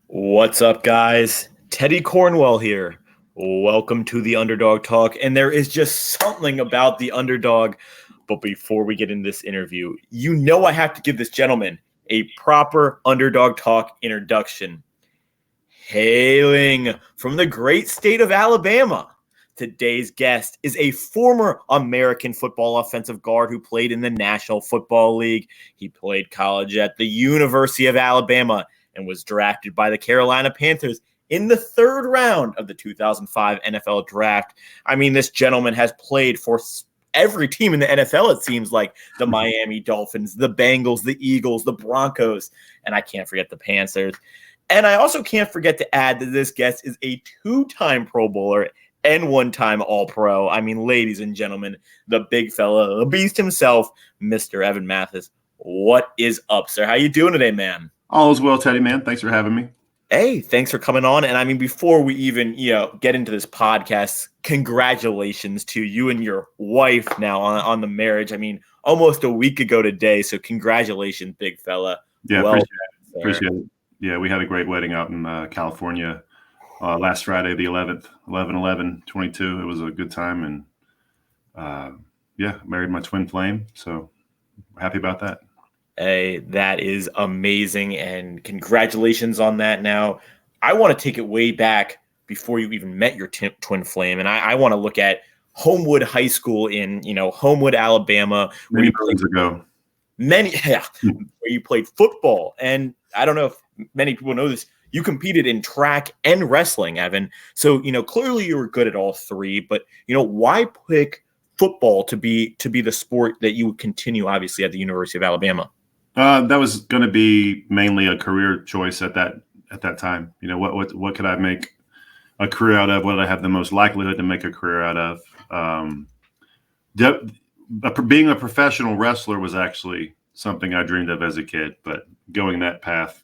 What's up, guys? Teddy Cornwell here. Welcome to the Underdog Talk. And there is just something about the underdog. But before we get into this interview, you know I have to give this gentleman a proper Underdog Talk introduction. Hailing from the great state of Alabama, today's guest is a former American football offensive guard who played in the National Football League. He played college at the University of Alabama and was drafted by the Carolina Panthers in the third round of the 2005 NFL Draft. I mean, this gentleman has played for every team in the NFL, it seems like. The Miami Dolphins, the Bengals, the Eagles, the Broncos, and I can't forget the Panthers. And I also can't forget to add that this guest is a two-time Pro Bowler and one-time All Pro. I mean, ladies and gentlemen, the big fella, the beast himself, Mr. Evan Mathis. What is up, sir? How you doing today, man? All is well, Teddy, man. Thanks for having me. Hey, thanks for coming on. And I mean, before we even, get into this podcast, congratulations to you and your wife now on the marriage. I mean, almost a week ago today. So congratulations, big fella. Yeah, appreciate it. Yeah, we had a great wedding out in California last Friday, the 11th, 11/11/22. It was a good time. And married my twin flame. So happy about that. Hey, that is amazing, and congratulations on that. Now, I want to take it way back before you even met your twin flame, and I want to look at Homewood High School in, Homewood, Alabama. Many years ago. Where you played football, and I don't know if many people know this, you competed in track and wrestling, Evan. So, clearly you were good at all three, but, why pick football to be the sport that you would continue, obviously, at the University of Alabama? That was going to be mainly a career choice at that time. What could I make a career out of? What did I have the most likelihood to make a career out of? Being a professional wrestler was actually something I dreamed of as a kid, but going that path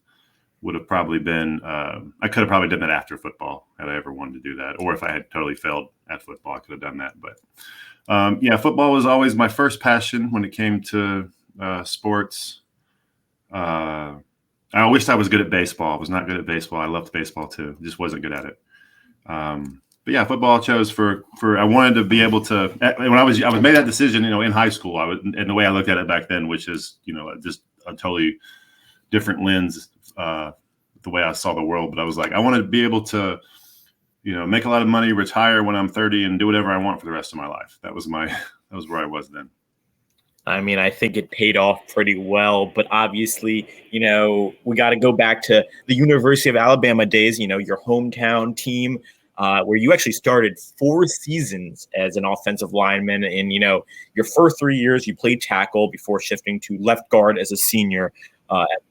would have probably been I could have probably done that after football had I ever wanted to do that, or if I had totally failed at football, I could have done that. But football was always my first passion when it came to sports. I wished I was good at baseball. I was not good at baseball. I loved baseball too. Just wasn't good at it. But yeah, football I chose for I wanted to be able to, when I was made that decision, in high school, and the way I looked at it back then, which is, just a totally different lens, the way I saw the world. But I was like, I wanted to be able to, make a lot of money, retire when I'm 30 and do whatever I want for the rest of my life. That was where I was then. I mean, I think it paid off pretty well, but obviously, we got to go back to the University of Alabama days, your hometown team, where you actually started 4 seasons as an offensive lineman. And, your first 3 years, you played tackle before shifting to left guard as a senior.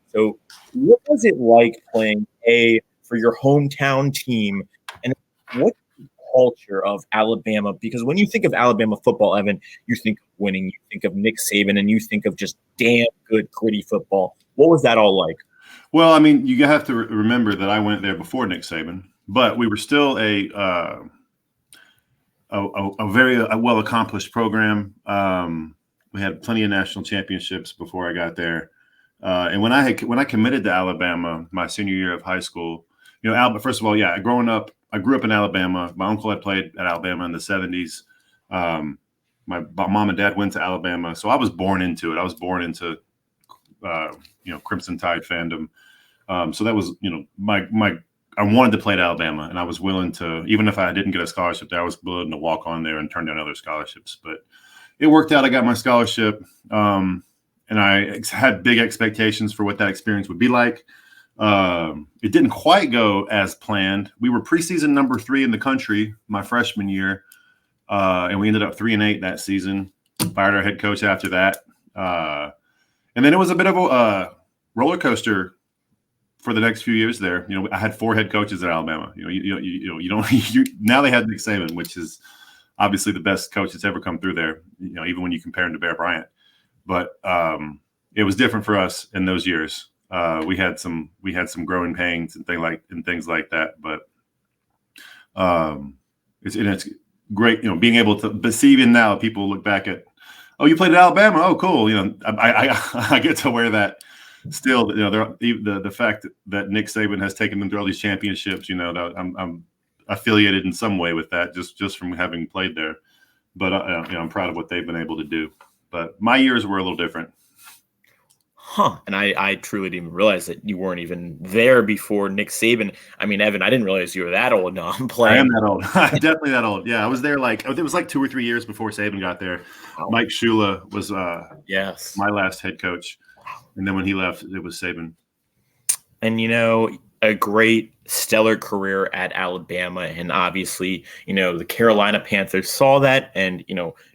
So what was it like playing for your hometown team? And what culture of Alabama? Because when you think of Alabama football, Evan, you think of winning, you think of Nick Saban, and you think of just damn good, gritty football. What was that all like? Well, I mean, you have to remember that I went there before Nick Saban, but we were still a very well accomplished program. We had plenty of national championships before I got there, and when I committed to Alabama my senior year of high school, first of all, growing up. I grew up in Alabama. My uncle had played at Alabama in the 70s. My mom and dad went to Alabama. So I was born into it. I was born into, Crimson Tide fandom. So that was, I wanted to play at Alabama, and I was willing to, even if I didn't get a scholarship there, I was willing to walk on there and turn down other scholarships. But it worked out. I got my scholarship, and I had big expectations for what that experience would be like. It didn't quite go as planned. We were preseason number 3 in the country my freshman year, and we ended up 3-8 that season. Fired our head coach after that, and then it was a bit of a roller coaster for the next few years there. I had 4 head coaches at Alabama. You don't. Now they had Nick Saban, which is obviously the best coach that's ever come through there. Even when you compare him to Bear Bryant, but it was different for us in those years. We had some growing pains and things like that, but it's great, being able to. But see, even now, people look back at, oh, you played at Alabama, oh, cool. I get to wear that still, the fact that Nick Saban has taken them through all these championships, I'm affiliated in some way with that, just from having played there. But I'm proud of what they've been able to do. But my years were a little different. Huh. And I truly didn't even realize that you weren't even there before Nick Saban. I mean, Evan, I didn't realize you were that old. No, I'm playing. I am that old. I'm definitely that old. Yeah, I was there it was like 2 or 3 years before Saban got there. Wow. Mike Shula was yes, my last head coach. And then when he left, it was Saban. And, a great stellar career at Alabama. And obviously, the Carolina Panthers saw that and,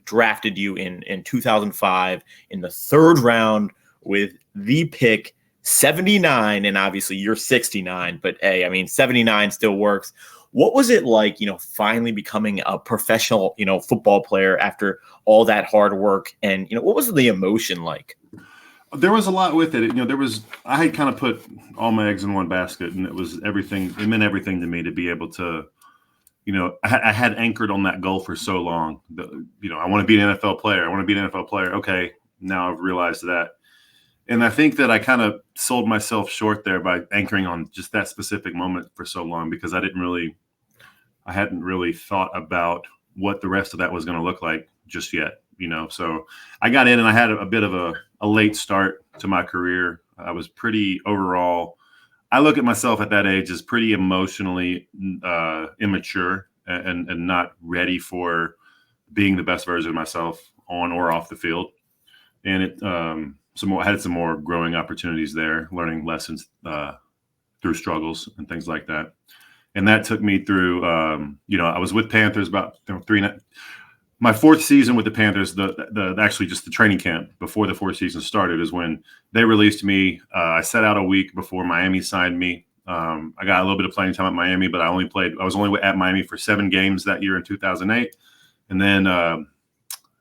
drafted you in 2005 in the third round with the pick 79. And obviously you're 69, but hey, I mean, 79 still works. What was it like, finally becoming a professional, football player after all that hard work? And, what was the emotion like? There was a lot with it. I had kind of put all my eggs in one basket, and it was everything. It meant everything to me to be able to, I had anchored on that goal for so long. I want to be an NFL player. I want to be an NFL player. Okay, now I've realized that. And I think that I kind of sold myself short there by anchoring on just that specific moment for so long, because I hadn't really thought about what the rest of that was going to look like just yet. So I got in and I had a bit of a late start to my career. I was pretty overall. I look at myself at that age as pretty emotionally immature and not ready for being the best version of myself on or off the field. And I had some more growing opportunities there, learning lessons through struggles and things like that. And that took me through, I was with Panthers about my fourth season with the Panthers, actually just the training camp before the fourth season started is when they released me. I sat out a week before Miami signed me. I got a little bit of playing time at Miami, but I was only at Miami for 7 games that year in 2008. And then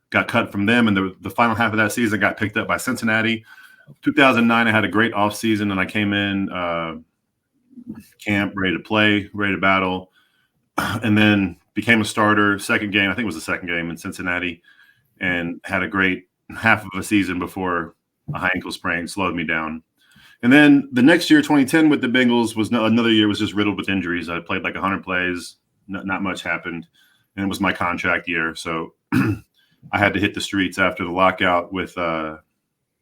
got cut from them. And the final half of that season got picked up by Cincinnati. 2009, I had a great offseason, and I came in camp ready to play, ready to battle. And then became a starter. Second game, I think it was the second game in Cincinnati, and had a great half of a season before a high ankle sprain slowed me down. And then the next year, 2010, with the Bengals was another year was just riddled with injuries. I played like 100 plays, not much happened, and it was my contract year. So I had to hit the streets after the lockout with not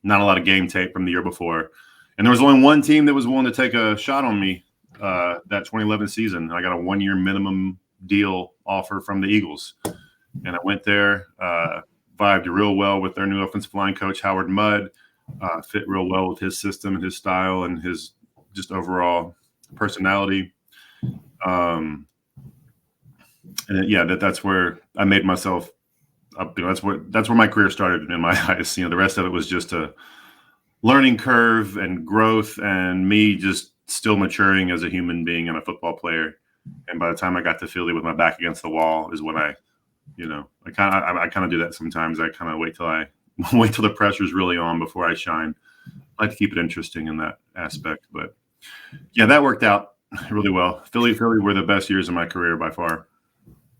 a lot of game tape from the year before. And there was only one team that was willing to take a shot on me that 2011 season. I got a 1-year minimum deal offer from the Eagles. And I went there, vibed real well with their new offensive line coach, Howard Mudd, fit real well with his system and his style and his just overall personality. And that's where I made myself up. That's where my career started in my eyes. The rest of it was just a learning curve and growth, and me just still maturing as a human being and a football player. And by the time I got to Philly with my back against the wall is when I kind of do that sometimes. I kind of wait till the pressure's really on before I shine. I like to keep it interesting in that aspect. But yeah, that worked out really well. Philly were the best years of my career by far.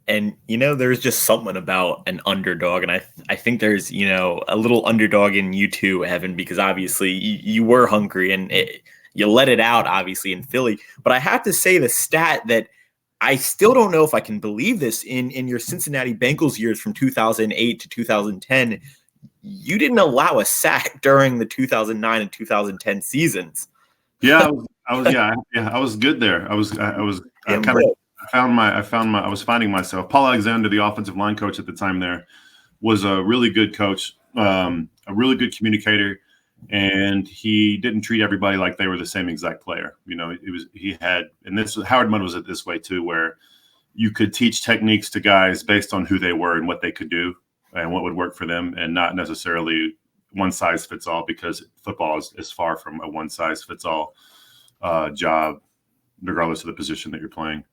And, there's just something about an underdog. And I think there's, a little underdog in you too, Evan, because obviously you were hungry and you let it out, obviously, in Philly. But I have to say the stat that I still don't know if I can believe this in your Cincinnati Bengals years from 2008 to 2010, you didn't allow a sack during the 2009 and 2010 seasons. Yeah, I was good there. I was finding myself. Paul Alexander, the offensive line coach at the time there, was a really good coach, a really good communicator, and he didn't treat everybody like they were the same exact player. Howard Mudd was it this way too, where you could teach techniques to guys based on who they were and what they could do and what would work for them, and not necessarily one size fits all, because football is far from a one size fits all job, regardless of the position that you're playing,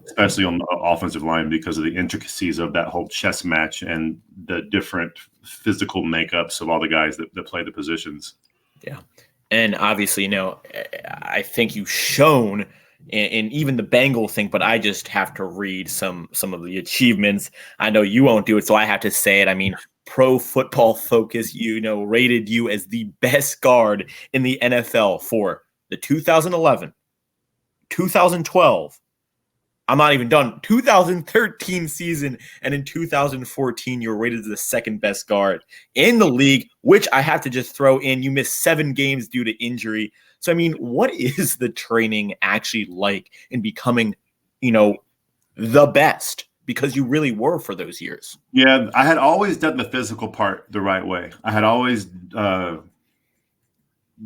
especially on the offensive line, because of the intricacies of that whole chess match and the different physical makeups of all the guys that play the positions. Yeah. And obviously, I think you've shown in even the Bengal thing, but I just have to read some of the achievements. I know you won't do it, so I have to say it. I mean, Pro Football Focus, rated you as the best guard in the NFL for the 2011, 2012, I'm not even done, 2013 season, and in 2014, you were rated as the second best guard in the league, which I have to just throw in. You missed 7 games due to injury. So, I mean, what is the training actually like in becoming, the best? Because you really were for those years. Yeah, I had always done the physical part the right way. I had always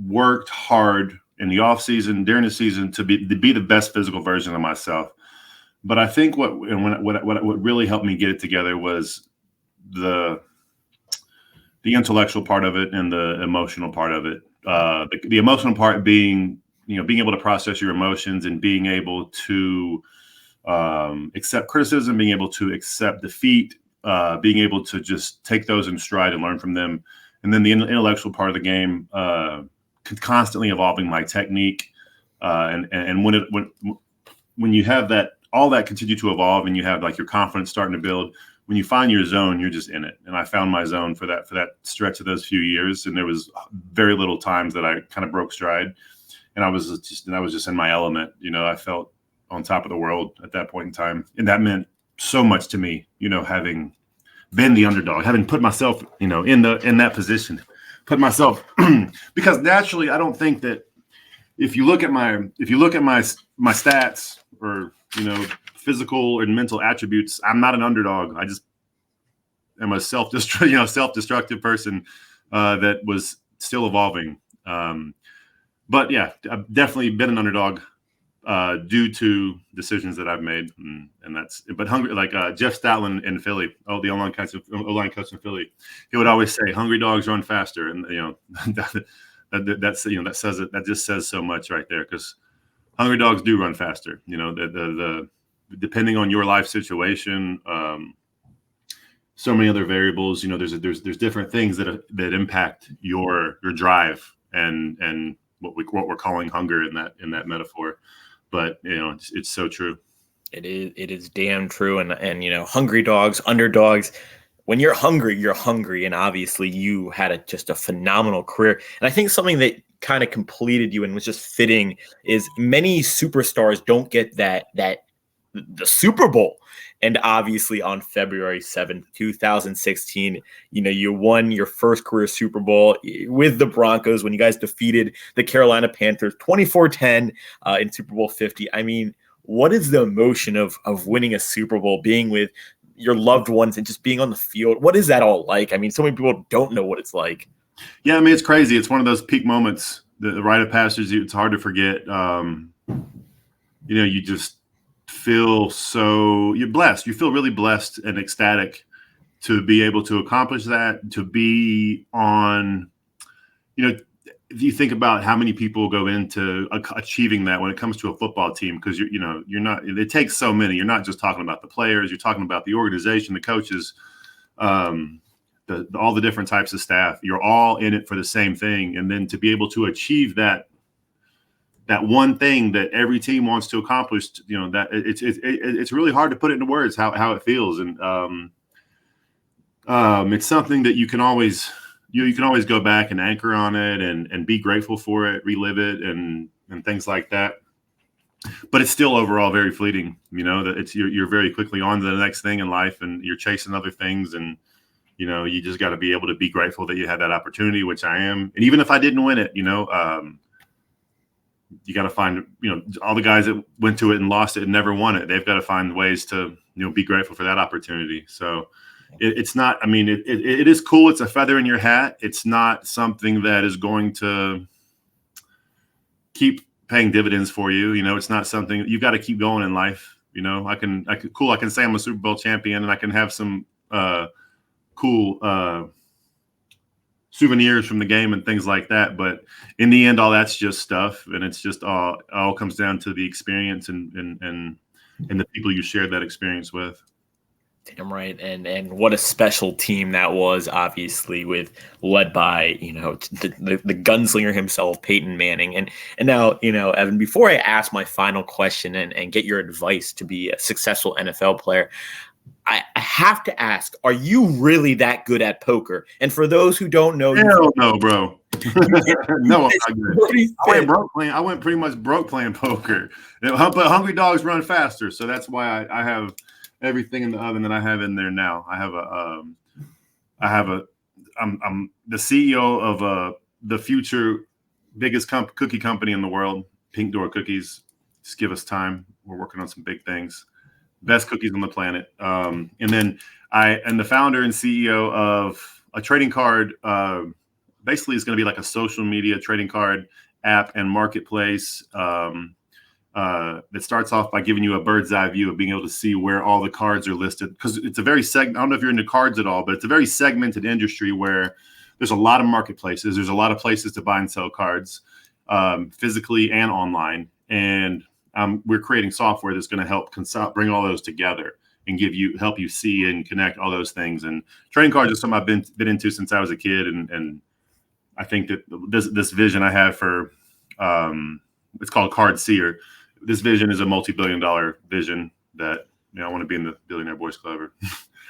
worked hard in the off season, during the season, to be the best physical version of myself. But I think what really helped me get it together was the intellectual part of it and the emotional part of it. The emotional part being, being able to process your emotions and being able to accept criticism, being able to accept defeat, being able to just take those in stride and learn from them. And then the intellectual part of the game, constantly evolving my technique. And when you have that, all that continue to evolve, and you have like your confidence starting to build, when you find your zone, you're just in it. And I found my zone for that stretch of those few years. And there was very little times that I kind of broke stride, and I was just in my element. I felt on top of the world at that point in time. And that meant so much to me, having been the underdog, having put myself, in that position, put myself, because naturally, I don't think that if you look at my stats or, physical and mental attributes, I'm not an underdog. I just am a self-destructive person that was still evolving. But yeah, I've definitely been an underdog due to decisions that I've made, and that's. But hungry, like Jeff Stoutland in Philly, the O-line coach in Philly, he would always say, "Hungry dogs run faster," and that says it. That just says so much right there, because hungry dogs do run faster. The depending on your life situation, so many other variables. There's different things that impact your drive and what we're calling hunger in that metaphor. But it's so true. It is damn true. And hungry dogs, underdogs. When you're hungry, and obviously you had just a phenomenal career. And I think something that kind of completed you and was just fitting is many superstars don't get the Super Bowl. And obviously on February 7th, 2016, you won your first career Super Bowl with the Broncos when you guys defeated the Carolina Panthers 24-10 in Super Bowl 50. I mean, what is the emotion of winning a Super Bowl, being with your loved ones and just being on the field? What is that all like? I mean, so many people don't know what it's like. Yeah, I mean, it's crazy. It's one of those peak moments, the rite of passage. It's hard to forget. You just feel you're blessed. You feel really blessed and ecstatic to be able to accomplish that, to be on, if you think about how many people go into achieving that when it comes to a football team, because you're not, it takes so many. You're not just talking about the players, you're talking about the organization, the coaches, all the different types of staff. You're all in it for the same thing. And then to be able to achieve that one thing that every team wants to accomplish, that it's really hard to put it into words how it feels. And it's something that you can always go back and anchor on it and be grateful for it, relive it, and things like that. But it's still overall very fleeting. That you're very quickly on to the next thing in life, and you're chasing other things, and you just got to be able to be grateful that you had that opportunity, which I am. And even if I didn't win it, you got to find, all the guys that went to it and lost it and never won it, they've got to find ways to, be grateful for that opportunity. So it's not, I mean, it is cool. It's a feather in your hat. It's not something that is going to keep paying dividends for you. It's not something you've got to keep going in life. I can say I'm a Super Bowl champion, and I can have some cool souvenirs from the game and things like that. But in the end, all that's just stuff. And it's just all comes down to the experience and the people you shared that experience with. Damn right. And what a special team that was, obviously, led by, the gunslinger himself, Peyton Manning. And now, Evan, before I ask my final question and get your advice to be a successful NFL player, I have to ask, are you really that good at poker? And for those who don't know, hell no, bro. No, I'm not good. I went pretty much broke playing poker. But hungry dogs run faster, so that's why I have everything in the oven that I have in there now. I'm the CEO of the future biggest cookie company in the world, Pink Door Cookies. Just give us time. We're working on some big things. Best cookies on the planet. And then I am the founder and CEO of a trading card. Basically, it's going to be like a social media trading card app and marketplace that starts off by giving you a bird's eye view of being able to see where all the cards are listed. Because it's a very I don't know if you're into cards at all, but it's a very segmented industry where there's a lot of marketplaces. There's a lot of places to buy and sell cards, physically and online. And we're creating software that's going to help bring all those together and help you see and connect all those things. And trading cards is something I've been into since I was a kid. And I think that this vision I have for it's called Card Seer. This vision is a multi-billion-dollar vision that I want to be in the Billionaire Boys Club.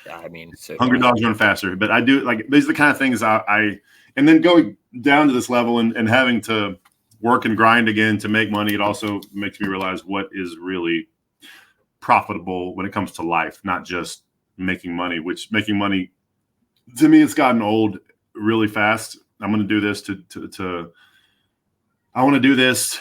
Yeah, I mean, hungry dogs run faster. But I do these are the kind of things I and then going down to this level and having to work and grind again to make money. It also makes me realize what is really profitable when it comes to life, not just making money, which making money to me, it's gotten old really fast. I'm going to do this I want to do this,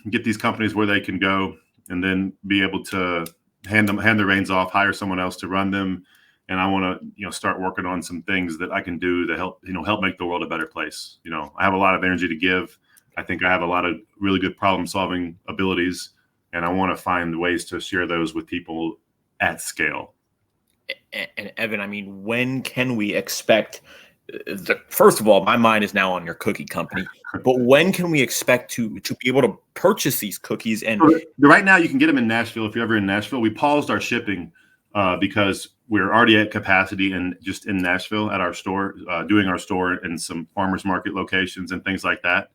get these companies where they can go and then be able to hand the reins off, hire someone else to run them. And I want to, start working on some things that I can do to help make the world a better place. I have a lot of energy to give. I think I have a lot of really good problem-solving abilities, and I want to find ways to share those with people at scale. And Evan, I mean, when can we expect first of all, my mind is now on your cookie company, but when can we expect to be able to purchase these cookies? And right now you can get them in Nashville. If you're ever in Nashville, we paused our shipping because we're already at capacity and just in Nashville at our store, doing our store in some farmers market locations and things like that.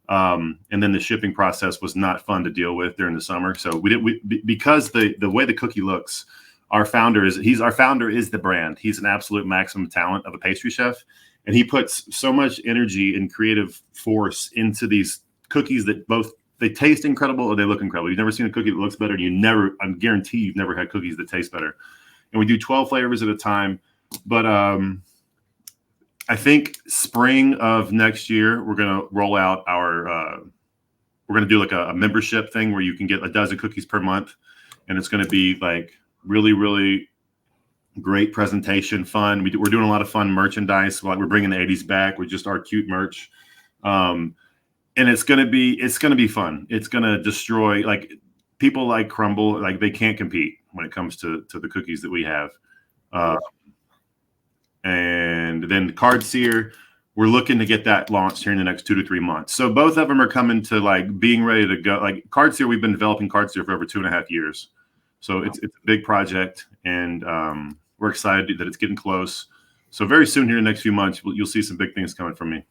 And then the shipping process was not fun to deal with during the summer. So because the way the cookie looks, our founder is the brand. He's an absolute maximum talent of a pastry chef. And he puts so much energy and creative force into these cookies that they taste incredible or they look incredible. You've never seen a cookie that looks better. I guarantee you've never had cookies that taste better. And we do 12 flavors at a time. But I think spring of next year, we're going to roll out we're going to do like a membership thing where you can get a dozen cookies per month. And it's going to be like really, really great presentation, fun. We're doing a lot of fun merchandise. Like we're bringing the 80s back with just our cute merch. And it's going to be fun. It's going to destroy, like, people like Crumble, like they can't compete when it comes to the cookies that we have. And then Card Seer, we're looking to get that launched here in the next 2 to 3 months. So both of them are coming to like being ready to go. Like Card Seer, we've been developing Card Seer for over 2.5 years. So it's a big project, and we're excited that it's getting close. So very soon here in the next few months, you'll see some big things coming from me.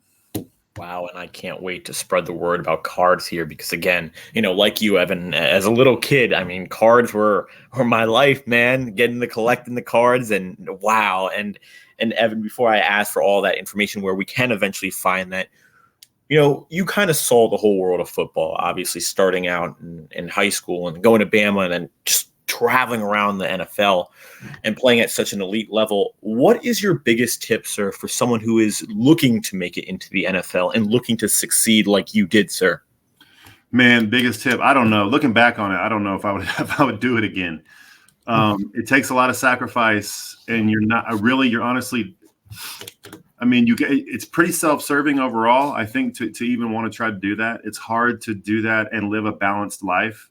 Wow, and I can't wait to spread the word about cards here because, again, like you, Evan, as a little kid, I mean, cards were my life, man, collecting the cards, and wow. And Evan, before I ask for all that information where we can eventually find that, you kind of saw the whole world of football, obviously starting out in high school and going to Bama and then just traveling around the NFL and playing at such an elite level. What is your biggest tip, sir, for someone who is looking to make it into the NFL and looking to succeed like you did, sir? Man, biggest tip. I don't know. Looking back on it, I don't know if I would do it again. It takes a lot of sacrifice, and you're honestly, I mean, it's pretty self-serving overall. I think to even want to try to do that, it's hard to do that and live a balanced life.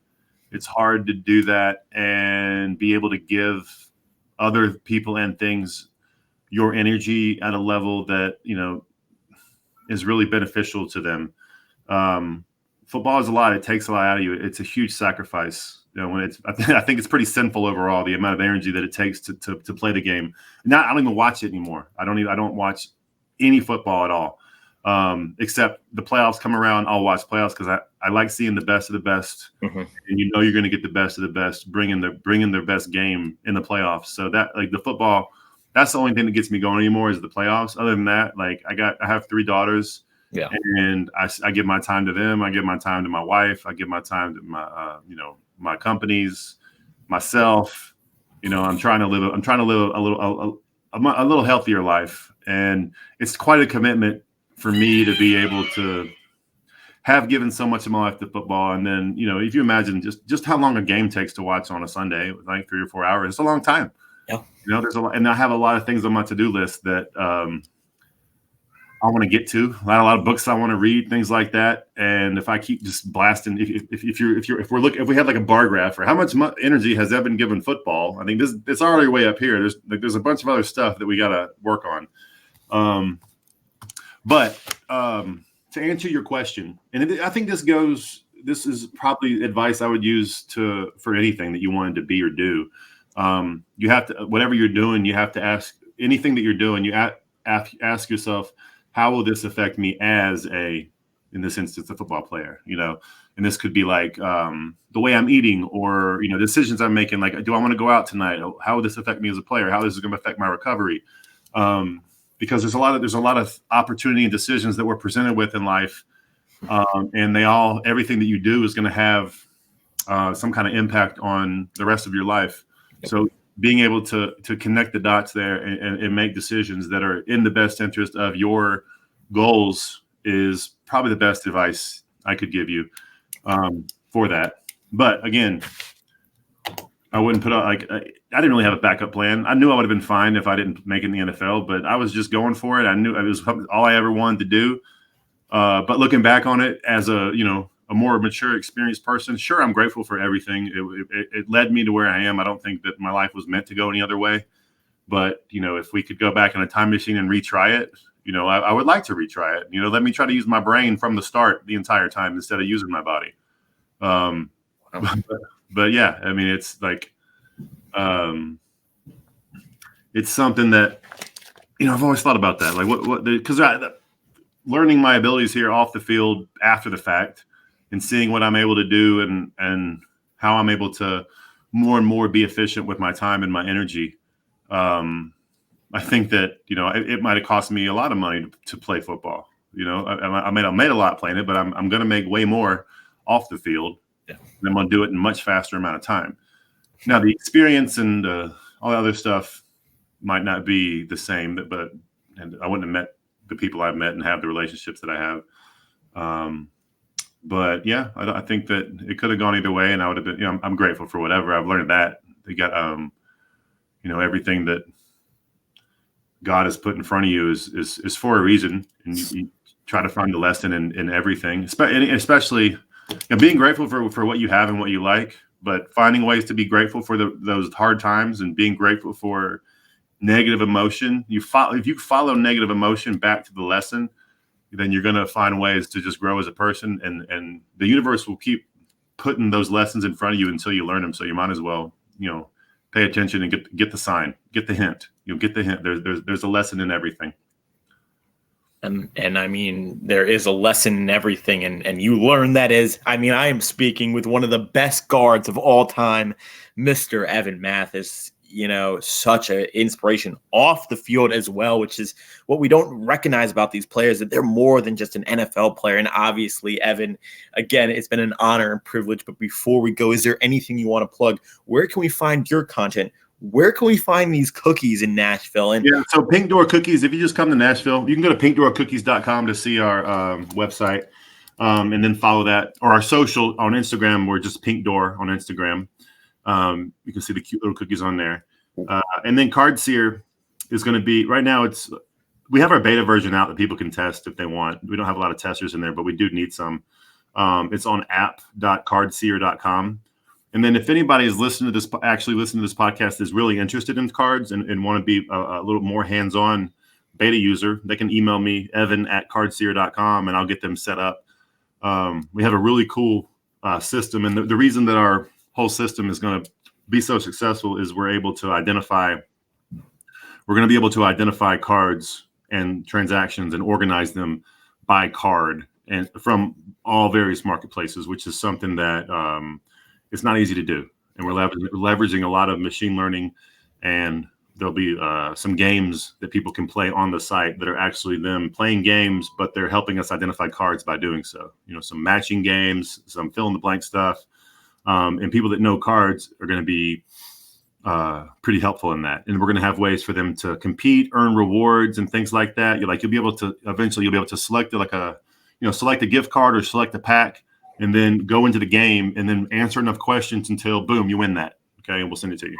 It's hard to do that and be able to give other people and things your energy at a level that, is really beneficial to them. Football is a lot. It takes a lot out of you. It's a huge sacrifice. I think it's pretty sinful overall, the amount of energy that it takes to play the game. I don't even watch it anymore. I don't watch any football at all. Except the playoffs come around, I'll watch playoffs because I like seeing the best of the best, and you're going to get the best of the best, bringing their best game in the playoffs. So that like the football, that's the only thing that gets me going anymore is the playoffs. Other than that, like I have 3 daughters, and I give my time to them. I give my time to my wife. I give my time to my my companies, myself. I'm trying to live a little healthier life, and it's quite a commitment for me to be able to have given so much of my life to football. And then, if you imagine just how long a game takes to watch on a Sunday, like 3 or 4 hours, it's a long time. Yeah. There's a lot, and I have a lot of things on my to-do list that I want to get to. A lot of books I want to read, things like that. And if I keep just blasting, if we had like a bar graph for how much energy has Evan given football, I think it's already way up here. There's a bunch of other stuff that we got to work on. But to answer your question, and I think this is probably advice I would use for anything that you wanted to be or do. You have to, whatever you're doing, you have to ask anything that you're doing. You ask yourself, how will this affect me as in this instance, a football player? And this could be like the way I'm eating, or decisions I'm making. Like, do I want to go out tonight? How will this affect me as a player? How is this going to affect my recovery? Because there's a lot of opportunity and decisions that we're presented with in life, and everything that you do is going to have some kind of impact on the rest of your life. Yep. So being able to connect the dots there and make decisions that are in the best interest of your goals is probably the best advice I could give you for that. But again, I wouldn't put out I didn't really have a backup plan. I knew I would have been fine if I didn't make it in the NFL, but I was just going for it. I knew it was all I ever wanted to do. But looking back on it as a more mature, experienced person, sure, I'm grateful for everything. It led me to where I am. I don't think that my life was meant to go any other way. But, if we could go back in a time machine and retry it, I would like to retry it. Let me try to use my brain from the start the entire time instead of using my body. But yeah, I mean, it's like, it's something that, I've always thought about that. Like because learning my abilities here off the field after the fact and seeing what I'm able to do and how I'm able to more and more be efficient with my time and my energy. I think that, it might've cost me a lot of money to play football. I made a lot playing it, but I'm going to make way more off the field. Yeah. And I'm going to do it in a much faster amount of time. Now, the experience and all the other stuff might not be the same, but I wouldn't have met the people I've met and have the relationships that I have. But yeah, I think that it could have gone either way, and I would have been. I'm grateful for whatever I've learned. That they got, everything that God has put in front of you is for a reason, and you try to find the lesson in everything, especially. Being grateful for what you have and what you like, but finding ways to be grateful for those hard times and being grateful for negative emotion. If you follow negative emotion back to the lesson, then you're going to find ways to just grow as a person, and the universe will keep putting those lessons in front of you until you learn them. So you might as well, pay attention and get the sign, get the hint. Get the hint. There's a lesson in everything. And I mean, there is a lesson in everything. And you learn that I am speaking with one of the best guards of all time, Mr. Evan Mathis, such an inspiration off the field as well, which is what we don't recognize about these players, that they're more than just an NFL player. And obviously, Evan, again, it's been an honor and privilege. But before we go, is there anything you want to plug? Where can we find your content? Where can we find these cookies in Nashville? And yeah, so Pink Door Cookies, if you just come to Nashville, you can go to pinkdoorcookies.com to see our website, and then follow that, or our social on Instagram. We're just Pink Door on Instagram. You can see the cute little cookies on there. And then Card Seer is going to be, right now we have our beta version out that people can test if they want. We don't have a lot of testers in there, but we do need some. It's on app.cardseer.com. And then if anybody is listening to this podcast is really interested in cards and want to be a little more hands-on beta user, they can email me, evan@cardseer.com, and I'll get them set up. We have a really cool system. And the reason that our whole system is going to be so successful is we're going to be able to identify cards and transactions and organize them by card and from all various marketplaces, which is something that it's not easy to do. And we're leveraging a lot of machine learning, and there'll be some games that people can play on the site that are actually them playing games, but they're helping us identify cards by doing so. Some matching games, some fill in the blank stuff. And people that know cards are going to be pretty helpful in that. And we're going to have ways for them to compete, earn rewards and things like that. You'll be able to select select a gift card or select a pack, and then go into the game and then answer enough questions until boom, you win that. Okay. And we'll send it to you.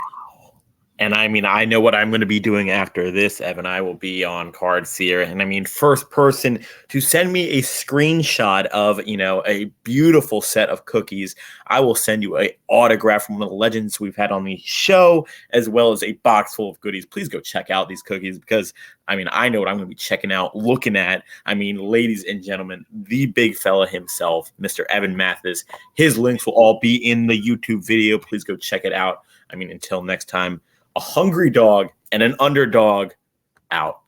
And I know what I'm going to be doing after this, Evan. I will be on Cards here. And first person to send me a screenshot of, a beautiful set of cookies, I will send you an autograph from one of the legends we've had on the show, as well as a box full of goodies. Please go check out these cookies because, I know what I'm going to be checking out, looking at. Ladies and gentlemen, the big fella himself, Mr. Evan Mathis. His links will all be in the YouTube video. Please go check it out. Until next time. A hungry dog and an underdog out.